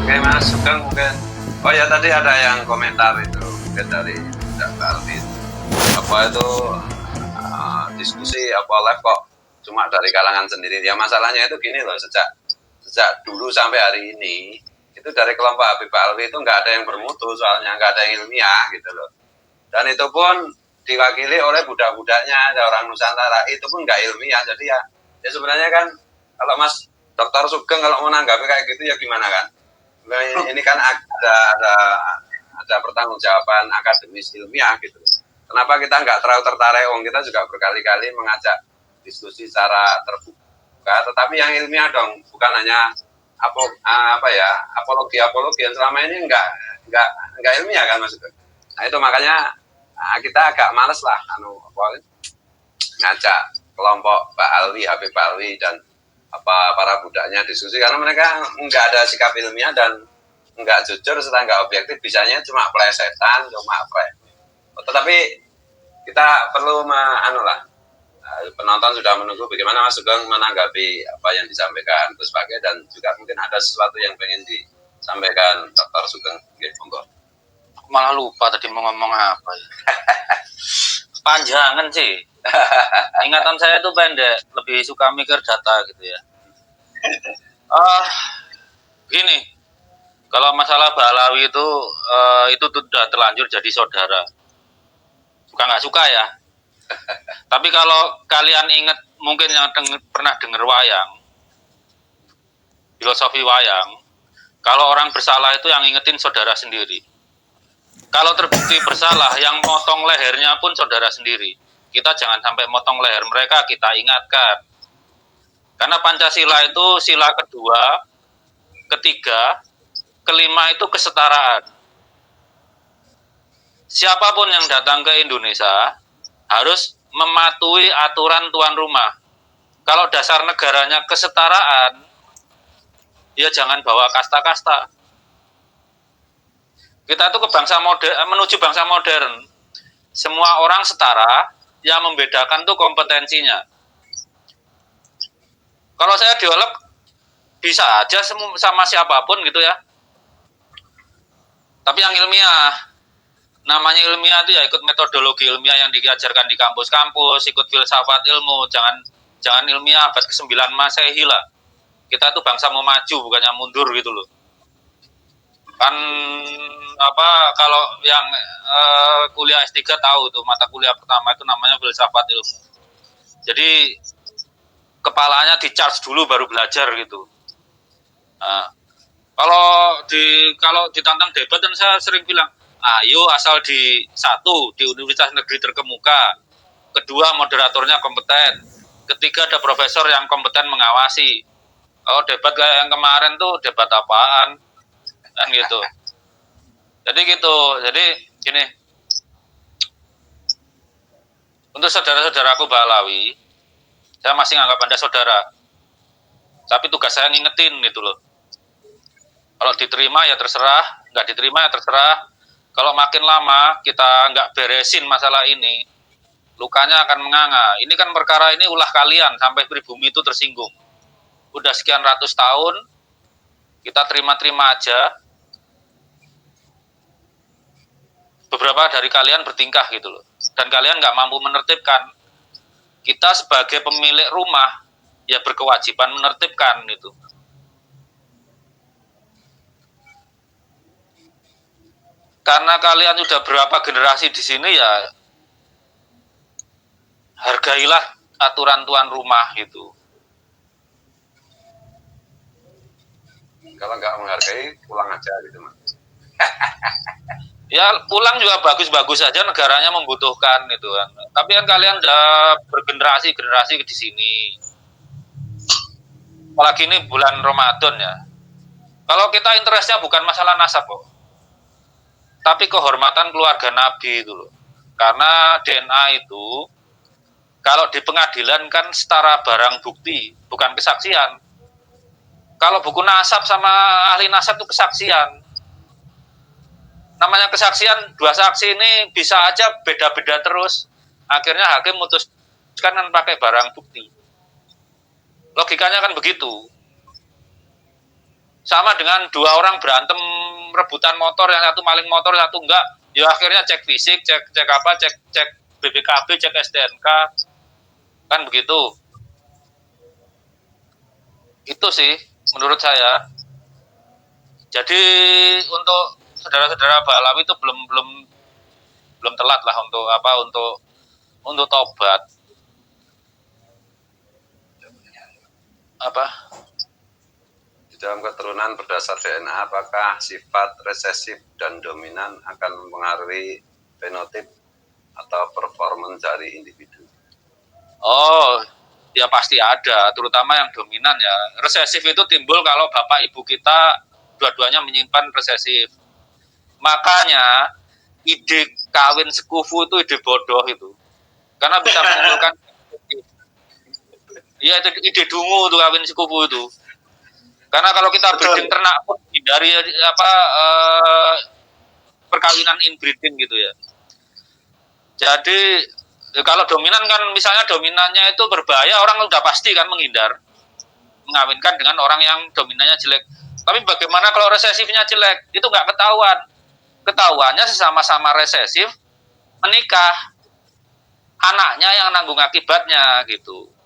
Oke Mas Sugeng mungkin. Oh ya tadi ada yang komentar itu mungkin dari Mbak Alvin. Apa itu diskusi apa live kok cuma dari kalangan sendiri. Ya masalahnya itu gini loh, sejak dulu sampai hari ini itu dari kelompok Habib Alwi itu nggak ada yang bermutu, soalnya nggak ada yang ilmiah gitu loh. Dan itu pun diwakili oleh budak-budaknya, ada orang Nusantara, itu pun nggak ilmiah. Jadi ya sebenarnya kan kalau Mas Dr. Sugeng kalau menanggapi kayak gitu ya gimana kan? Ini kan ada pertanggungjawaban akademis ilmiah gitu. Kenapa kita nggak terlalu tertarik? Kita juga berkali-kali mengajak diskusi secara terbuka, tetapi yang ilmiah dong, bukan hanya apologi yang selama ini nggak ilmiah kan Mas. Nah itu makanya kita agak males lah ngajak kelompok Pak Alwi, Habib Alwi dan para budaknya diskusi, karena mereka nggak ada sikap ilmiah dan nggak jujur serta nggak objektif, bisanya cuma plesetan, tetapi kita perlu penonton sudah menunggu bagaimana Mas Sugeng menanggapi apa yang disampaikan Gus Pake, dan juga mungkin ada sesuatu yang pengen disampaikan Dr. Sugeng. Monggo. Malah lupa tadi mau ngomong apa ya. Panjangan sih. Ingatan saya itu pendek, lebih suka mikir data gitu ya. Gini, kalau masalah Balawi itu sudah terlanjur jadi saudara. Suka nggak suka ya. Tapi kalau kalian ingat, mungkin yang pernah dengar wayang, filosofi wayang, kalau orang bersalah itu yang ingetin saudara sendiri. Kalau terbukti bersalah, yang motong lehernya pun saudara sendiri. Kita jangan sampai motong leher mereka, kita ingatkan. Karena Pancasila itu sila kedua, ketiga, kelima itu kesetaraan. Siapapun yang datang ke Indonesia harus mematuhi aturan tuan rumah. Kalau dasar negaranya kesetaraan, ya jangan bawa kasta-kasta. Kita itu menuju bangsa modern. Semua orang setara, yang membedakan tuh kompetensinya. Kalau saya dialog, bisa aja sama siapapun gitu ya. Tapi yang ilmiah, namanya ilmiah itu ya ikut metodologi ilmiah yang diajarkan di kampus-kampus, ikut filsafat ilmu, jangan ilmiah abad ke-9 Masehi lah. Kita itu bangsa mau maju, bukannya mundur gitu loh. Kan kalau yang kuliah S3 tahu tuh, mata kuliah pertama itu namanya filsafat ilmu. Jadi kepalanya di-charge dulu baru belajar gitu. Nah, kalau ditantang debat, dan saya sering bilang, ayo asal di universitas negeri terkemuka, kedua moderatornya kompeten, ketiga ada profesor yang kompeten mengawasi. Kalau debat kayak yang kemarin tuh debat apaan kan gitu. Jadi gini, untuk saudara-saudaraku Balawi, saya masih nganggap Anda saudara, tapi tugas saya ngingetin gitu loh. Kalau diterima ya terserah, nggak diterima ya terserah. Kalau makin lama kita nggak beresin masalah ini, lukanya akan menganga. Ini kan perkara ini ulah kalian sampai pribumi itu tersinggung. Udah sekian ratus tahun, kita terima-terima aja. Beberapa dari kalian bertingkah gitu loh. Dan kalian nggak mampu menertibkan. Kita sebagai pemilik rumah, ya berkewajiban menertibkan gitu. Karena kalian sudah berapa generasi di sini, ya hargailah aturan tuan rumah gitu. Kalau nggak menghargai, pulang aja gitu Mas. Ya pulang juga bagus-bagus saja, negaranya membutuhkan gitu kan. Tapi kan kalian udah bergenerasi di sini. Apalagi ini bulan Ramadan ya. Kalau kita interestnya bukan masalah nasab kok, tapi kehormatan keluarga Nabi itu loh. Karena DNA itu kalau di pengadilan kan setara barang bukti, bukan kesaksian. Kalau buku nasab sama ahli nasab itu kesaksian. Namanya kesaksian, dua saksi ini bisa aja beda-beda terus. Akhirnya hakim memutuskan kan pakai barang bukti. Logikanya kan begitu. Sama dengan dua orang berantem rebutan motor, yang satu maling motor, satu enggak. Ya akhirnya cek fisik, cek BPKB, cek STNK, kan begitu. Itu sih menurut saya. Jadi untuk saudara-saudara Balawi itu belum telat lah untuk tobat. Apa? Di dalam keturunan berdasar DNA, apakah sifat resesif dan dominan akan mempengaruhi fenotip atau performance dari individu? Oh, ya pasti ada, terutama yang dominan ya. Resesif itu timbul kalau bapak ibu kita dua-duanya menyimpan resesif. Makanya ide kawin sekufu itu ide bodoh itu. Karena bisa menimbulkan iya itu ide dungu tuh kawin sekufu itu. Karena kalau kita breeding ternak pun dari perkawinan inbreeding gitu ya. Jadi kalau dominan kan misalnya dominannya itu berbahaya, orang udah pasti kan menghindar mengawinkan dengan orang yang dominannya jelek. Tapi bagaimana kalau resesifnya jelek? Itu nggak ketahuan. Ketahuannya sesama-sama resesif menikah, anaknya yang nanggung akibatnya gitu.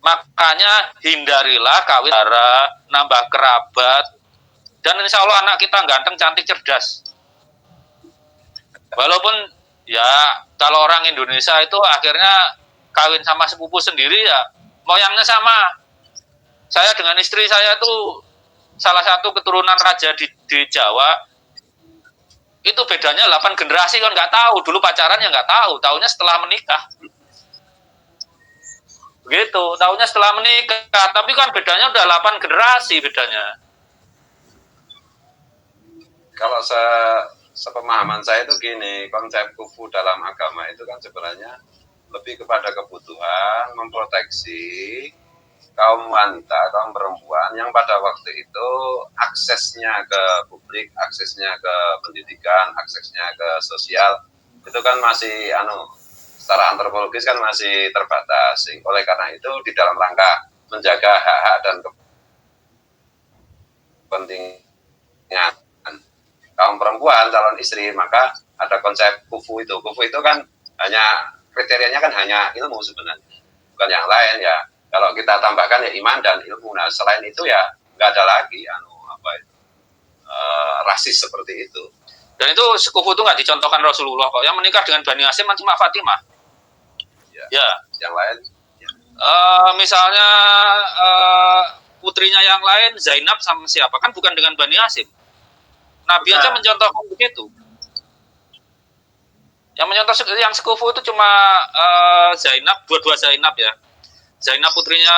Makanya hindarilah kawin darah, nambah kerabat, dan insya Allah anak kita ganteng, cantik, cerdas. Walaupun ya kalau orang Indonesia itu akhirnya kawin sama sepupu sendiri ya moyangnya sama. Saya dengan istri saya tuh salah satu keturunan raja di Jawa. Itu bedanya 8 generasi kan nggak tahu. Dulu pacarannya nggak tahu, tahunya setelah menikah. Begitu, tahunya setelah menikah. Tapi kan bedanya udah 8 generasi bedanya. Kalau sepemahaman saya itu gini, konsep kufu dalam agama itu kan sebenarnya lebih kepada kebutuhan memproteksi kaum wanita, kaum perempuan yang pada waktu itu aksesnya ke publik, aksesnya ke pendidikan, aksesnya ke sosial itu kan masih secara antropologis kan masih terbatas. Oleh karena itu di dalam rangka menjaga hak-hak dan kepentingan kaum perempuan calon istri, maka ada konsep kufu itu. Kufu itu kan hanya kriterianya kan hanya ilmu sebenarnya, bukan yang lain ya. Kalau kita tambahkan ya iman dan ilmu. Nah selain itu ya nggak ada lagi rasis seperti itu. Dan itu sekufu itu nggak dicontohkan Rasulullah kok. Yang menikah dengan Bani Hasyim cuma Fatimah. Ya. Yang lain. Ya. Misalnya putrinya yang lain Zainab sama siapa kan bukan dengan Bani Hasyim. Nabi aja mencontohkan begitu. Yang mencontoh yang sekufu itu cuma Zainab, dua Zainab ya. Zainab putrinya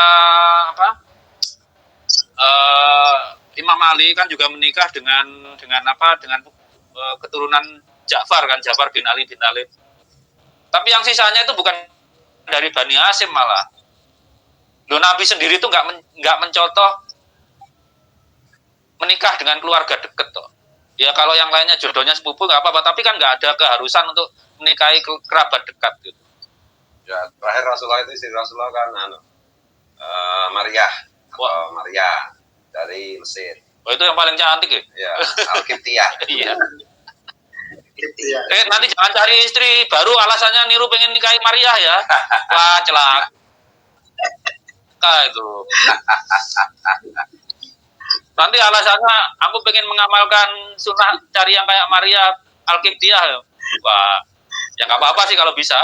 Imam Ali kan juga menikah dengan keturunan Ja'far kan, Ja'far bin Ali bin Thalib. Tapi yang sisanya itu bukan dari Bani Hasyim malah. Loh, Nabi sendiri itu nggak mencontoh menikah dengan keluarga dekat toh. Ya kalau yang lainnya jodohnya sepupu nggak apa-apa, tapi kan nggak ada keharusan untuk menikahi kerabat dekat gitu. Ya, terakhir Rasulullah itu istri Rasulullah kan Maria dari Mesir. Oh itu yang paling cantik ya? Ya, Al-Qibtiyah. Iya. Nanti jangan cari istri baru alasannya niru pengen nikahi Maria ya. Wah, celaka. Itu. Nanti alasannya aku pengen mengamalkan sunnah cari yang kayak Maria Al-Qibtiyah. Wah, ya nggak apa-apa sih kalau bisa.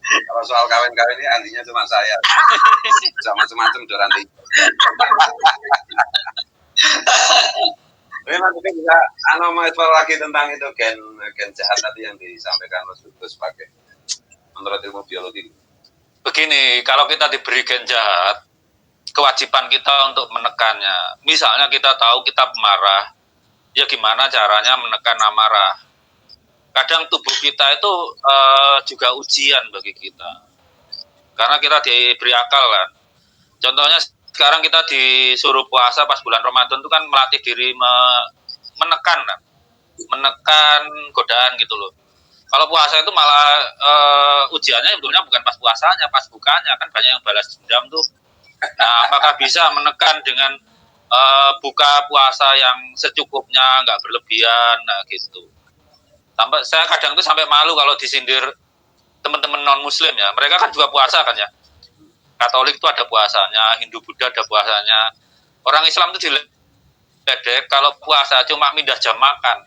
Kalau soal kawin-kawin ini ahlinya cuma saya. Bisa macam-macam nanti. Tapi nanti bisa mengeksplor lagi tentang itu gen jahat tadi yang disampaikan Mas Gus sebagai menurut ilmu biologi. Begini, kalau kita diberi gen jahat, kewajiban kita untuk menekannya. Misalnya kita tahu kita pemarah, ya gimana caranya menekan amarah. Kadang tubuh kita itu juga ujian bagi kita. Karena kita diberi akal kan. Contohnya sekarang kita disuruh puasa pas bulan Ramadan itu kan melatih diri menekan godaan gitu loh. Kalau puasa itu malah ujiannya sebetulnya bukan pas puasanya, pas bukanya kan banyak yang balas dendam tuh. Nah, apakah bisa menekan dengan buka puasa yang secukupnya, nggak berlebihan, nah gitu. Sampai saya kadang tuh sampai malu kalau disindir teman-teman non Muslim ya. Mereka kan juga puasa kan ya. Katolik itu ada puasanya, Hindu Buddha ada puasanya. Orang Islam itu diledek kalau puasa cuma pindah jam makan.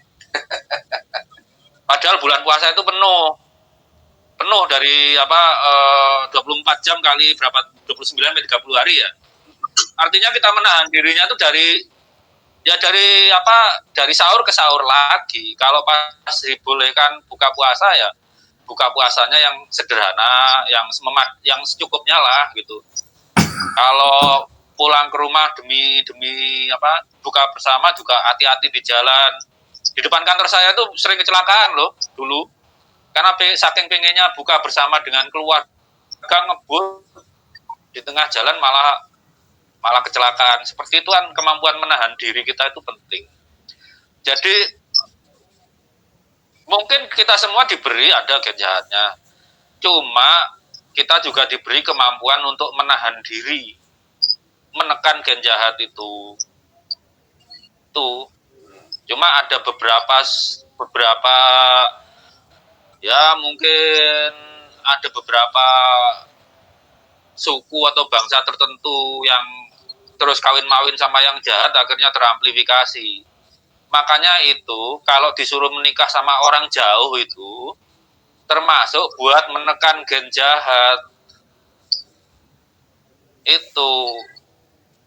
Padahal bulan puasa itu penuh dari 24 jam kali berapa 29 sampai 30 hari ya. Artinya kita menahan dirinya itu dari sahur ke sahur lagi. Kalau pas dibolehkan buka puasa ya buka puasanya yang sederhana, yang secukupnya lah gitu. Kalau pulang ke rumah demi buka bersama juga hati-hati di jalan. Di depan kantor saya tuh sering kecelakaan loh dulu. Karena saking pengennya buka bersama dengan keluarga ngebut di tengah jalan malah kecelakaan. Seperti itu kan kemampuan menahan diri kita itu penting. Jadi mungkin kita semua diberi ada jahatnya. Cuma kita juga diberi kemampuan untuk menahan diri, menekan gen jahat itu. Cuma ada beberapa ya mungkin ada beberapa suku atau bangsa tertentu yang terus kawin-mawin sama yang jahat akhirnya teramplifikasi. Makanya itu kalau disuruh menikah sama orang jauh itu termasuk buat menekan gen jahat. Itu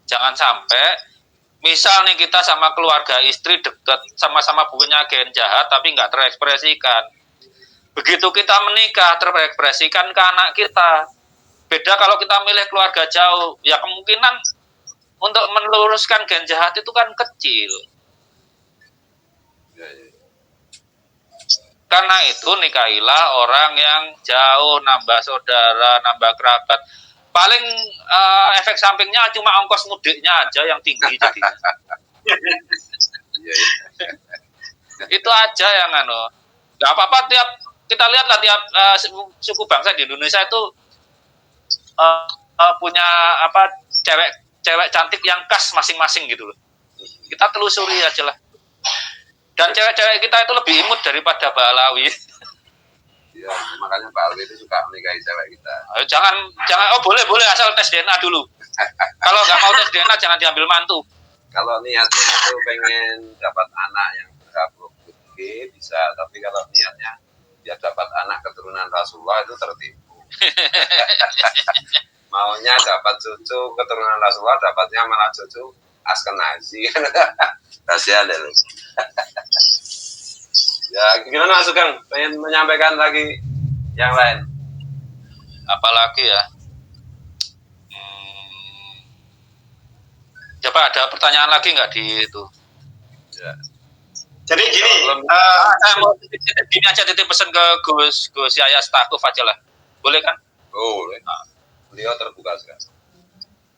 jangan sampai misal nih kita sama keluarga istri dekat sama-sama punya gen jahat tapi nggak terekspresikan. Begitu kita menikah terekspresikan ke anak kita. Beda kalau kita milih keluarga jauh, ya kemungkinan untuk meluruskan gen jahat itu kan kecil. Karena itu nikahilah orang yang jauh, nambah saudara, nambah kerabat. Paling efek sampingnya cuma ongkos mudiknya aja yang tinggi jadi. Itu aja yang nggak apa-apa kita lihatlah tiap suku bangsa di Indonesia itu punya cewek cantik yang khas masing-masing gitu loh. Kita telusuri aja lah. Dan cewek-cewek kita itu lebih imut daripada Balawi. Ya, makanya Pak Alwi itu suka menikahi cewek kita. Jangan boleh asal tes DNA dulu. Kalau nggak mau tes DNA jangan diambil mantu. Kalau niatnya itu pengen dapat anak yang berbukti bisa, tapi kalau niatnya dia dapat anak keturunan Rasulullah itu tertipu. Maunya dapat cucu keturunan Rasulullah, dapatnya malah cucu Askenazi. Kasihan deh. Ya, gimana Mas Sugeng? Pengen menyampaikan lagi yang lain? Apalagi ya? Coba ada pertanyaan lagi nggak di itu? Ya. Jadi gini, saya mau gini aja titip pesan ke Gus Yahya Stakuf aja lah. Boleh kan? Boleh. Beliau terbuka sekali.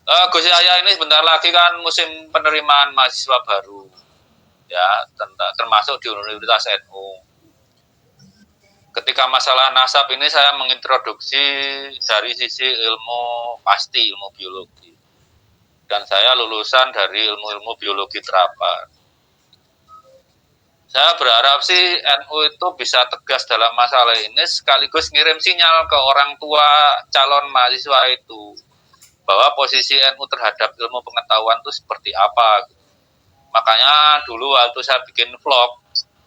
Gus Yahya ini sebentar lagi kan musim penerimaan mahasiswa baru. Ya, termasuk di Universitas NU. Ketika masalah nasab ini saya mengintroduksi dari sisi ilmu pasti, ilmu biologi. Dan saya lulusan dari ilmu-ilmu biologi terapan. Saya berharap sih NU itu bisa tegas dalam masalah ini sekaligus ngirim sinyal ke orang tua calon mahasiswa itu bahwa posisi NU terhadap ilmu pengetahuan itu seperti apa. Makanya dulu waktu saya bikin vlog,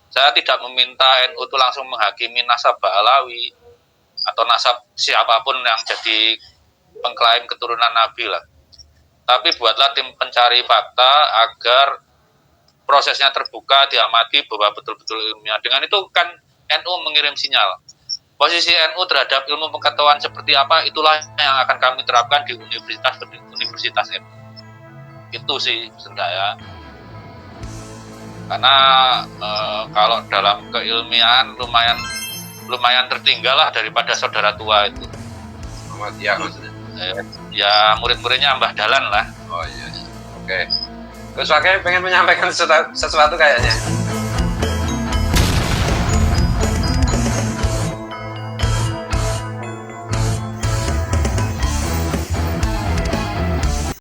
saya tidak meminta NU itu langsung menghakimi nasab Ba'alawi atau nasab siapapun yang jadi pengklaim keturunan Nabi lah. Tapi buatlah tim pencari fakta agar prosesnya terbuka, diamati bahwa betul-betul ilmiah. Dengan itu kan NU mengirim sinyal. Posisi NU terhadap ilmu pengetahuan seperti apa, itulah yang akan kami terapkan di Universitas NU. Itu sih saya. Karena kalau dalam keilmiahan lumayan tertinggal lah daripada saudara tua itu. Muhammadiyah maksudnya. Ya murid-muridnya Mbah Dalan lah. Oh iya. Oke. Gus Wage pengen menyampaikan sesuatu kayaknya.